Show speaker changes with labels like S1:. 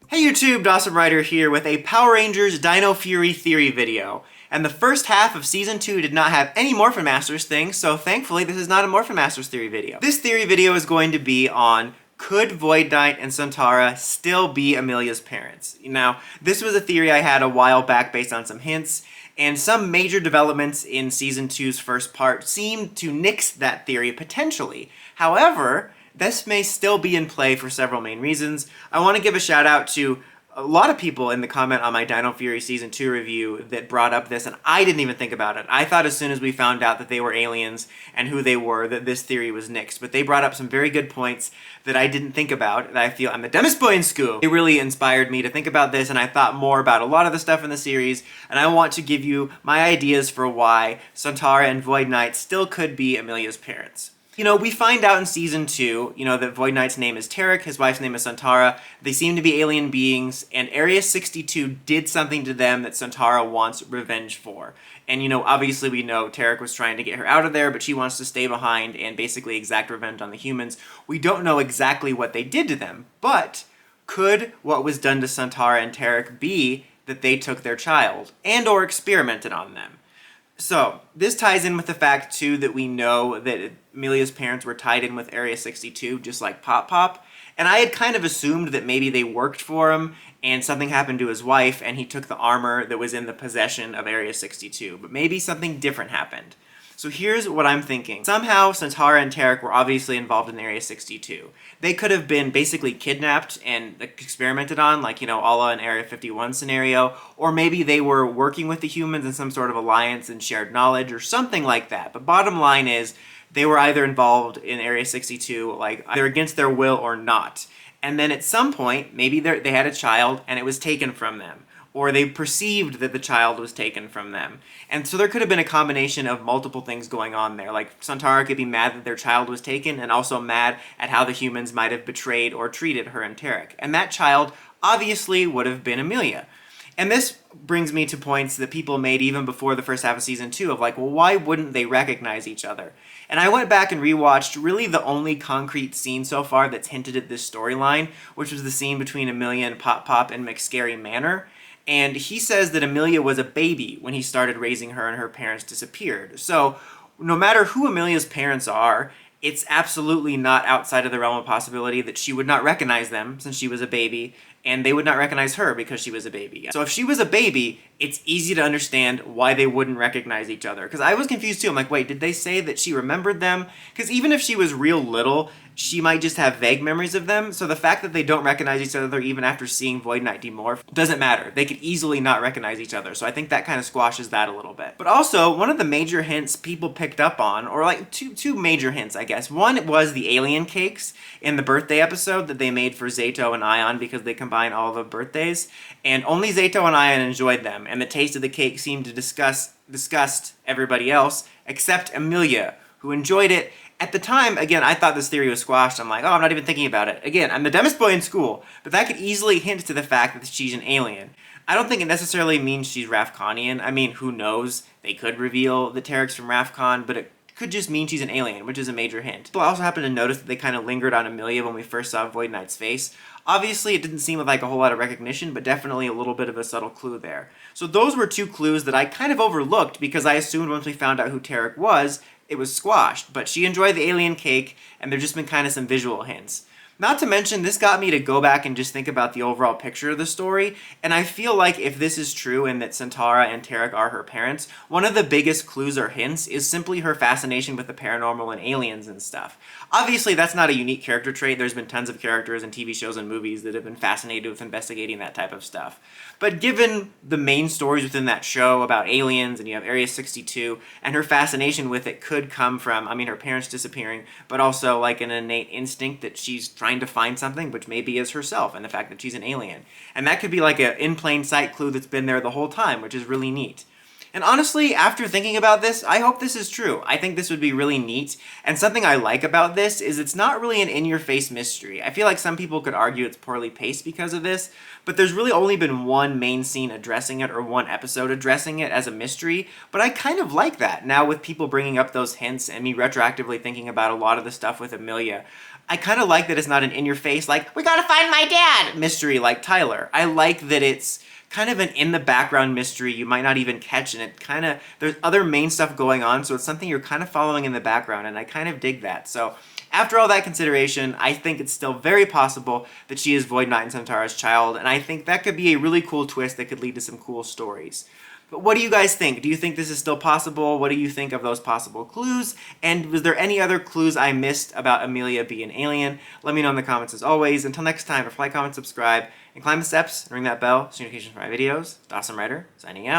S1: Hey YouTube, Dawson Ryder here with a Power Rangers Dino Fury theory video. And the first half of Season 2 did not have any Morphin Masters things, so thankfully this is not a Morphin Masters theory video. This theory video is going to be on could Void Knight and Santaura still be Amelia's parents? Now, this was a theory I had a while back based on some hints, and some major developments in Season 2's first part seemed to nix that theory potentially. However, this may still be in play for several main reasons. I want to give a shout out to a lot of people in the comment on my Dino Fury Season 2 review that brought up this, and I didn't even think about it. I thought as soon as we found out that they were aliens and who they were, that this theory was nixed. But they brought up some very good points that I didn't think about, that I feel I'm the dumbest boy in school. It really inspired me to think about this, and I thought more about a lot of the stuff in the series, and I want to give you my ideas for why Santaura and Void Knight still could be Amelia's parents. You know, we find out in Season 2, that Void Knight's name is Tarrick, his wife's name is Santaura. They seem to be alien beings, and Area 62 did something to them that Santaura wants revenge for. And, obviously we know Tarrick was trying to get her out of there, but she wants to stay behind and basically exact revenge on the humans. We don't know exactly what they did to them, but could what was done to Santaura and Tarrick be that they took their child and or experimented on them? So, this ties in with the fact, too, that we know that Amelia's parents were tied in with Area 62, just like Pop Pop. And I had kind of assumed that maybe they worked for him, and something happened to his wife, and he took the armor that was in the possession of Area 62. But maybe something different happened. So here's what I'm thinking. Somehow, Santaura and Tarrick were obviously involved in Area 62. They could have been basically kidnapped and experimented on, like, a la an Area 51 scenario, or maybe they were working with the humans in some sort of alliance and shared knowledge, or something like that. But bottom line is, they were either involved in Area 62, like, either against their will or not. And then at some point, maybe they had a child and it was taken from them. Or they perceived that the child was taken from them. And so there could have been a combination of multiple things going on there. Like, Santaura could be mad that their child was taken, and also mad at how the humans might have betrayed or treated her and Tarrick. And that child obviously would have been Amelia. And this brings me to points that people made even before the first half of Season 2 of like, well, why wouldn't they recognize each other? And I went back and rewatched really the only concrete scene so far that's hinted at this storyline, which was the scene between Amelia and Pop Pop in McScary Manor. And he says that Amelia was a baby when he started raising her and her parents disappeared. So no matter who Amelia's parents are, it's absolutely not outside of the realm of possibility that she would not recognize them since she was a baby, and they would not recognize her because she was a baby. So if she was a baby, it's easy to understand why they wouldn't recognize each other. Because I was confused too. I'm like, wait, did they say that she remembered them? Because even if she was real little, she might just have vague memories of them. So the fact that they don't recognize each other even after seeing Void Knight demorph doesn't matter. They could easily not recognize each other. So I think that kind of squashes that a little bit. But also, one of the major hints people picked up on, or like two major hints, I guess. One was the alien cakes in the birthday episode that they made for Zato and Ion because they combine all the birthdays. And only Zato and Ion enjoyed them. And the taste of the cake seemed to disgust everybody else except Amelia, who enjoyed it. At the time, again, I thought this theory was squashed. I'm like, oh, I'm not even thinking about it. Again, I'm the dumbest boy in school, but that could easily hint to the fact that she's an alien. I don't think it necessarily means she's Rafkonian. I mean, who knows? They could reveal the Tarrick's from Rafkon, but it could just mean she's an alien, which is a major hint. People also happen to notice that they kind of lingered on Amelia when we first saw Void Knight's face. Obviously, it didn't seem like a whole lot of recognition, but definitely a little bit of a subtle clue there. So those were two clues that I kind of overlooked because I assumed once we found out who Tarrick was, it was squashed. But she enjoyed the alien cake, and there's just been kind of some visual hints. Not to mention, this got me to go back and just think about the overall picture of the story, and I feel like if this is true and that Santaura and Tarrick are her parents, one of the biggest clues or hints is simply her fascination with the paranormal and aliens and stuff. Obviously, that's not a unique character trait. There's been tons of characters in TV shows and movies that have been fascinated with investigating that type of stuff. But given the main stories within that show about aliens, and you have Area 62, and her fascination with it could come from, her parents disappearing, but also like an innate instinct that she's trying to find something, which maybe is herself, and the fact that she's an alien. And that could be like an in plain sight clue that's been there the whole time, which is really neat. And honestly, after thinking about this, I hope this is true. I think this would be really neat, and something I like about this is it's not really an in-your-face mystery. I feel like some people could argue it's poorly paced because of this, but there's really only been one main scene addressing it, or one episode addressing it as a mystery, but I kind of like that. Now with people bringing up those hints and me retroactively thinking about a lot of the stuff with Amelia, I kind of like that it's not an in-your-face, like, we gotta find my dad mystery like Tyler. I like that it's kind of an in-the-background mystery you might not even catch, and it kind of, there's other main stuff going on, so it's something you're kind of following in the background, and I kind of dig that. So after all that consideration, I think it's still very possible that she is Void Knight and Santaura's child, and I think that could be a really cool twist that could lead to some cool stories. But what do you guys think? Do you think this is still possible? What do you think of those possible clues? And was there any other clues I missed about Amelia being an alien? Let me know in the comments as always. Until next time, like, comment, subscribe, and climb the steps and ring that bell so notifications for my videos. Awesome Writer, signing out.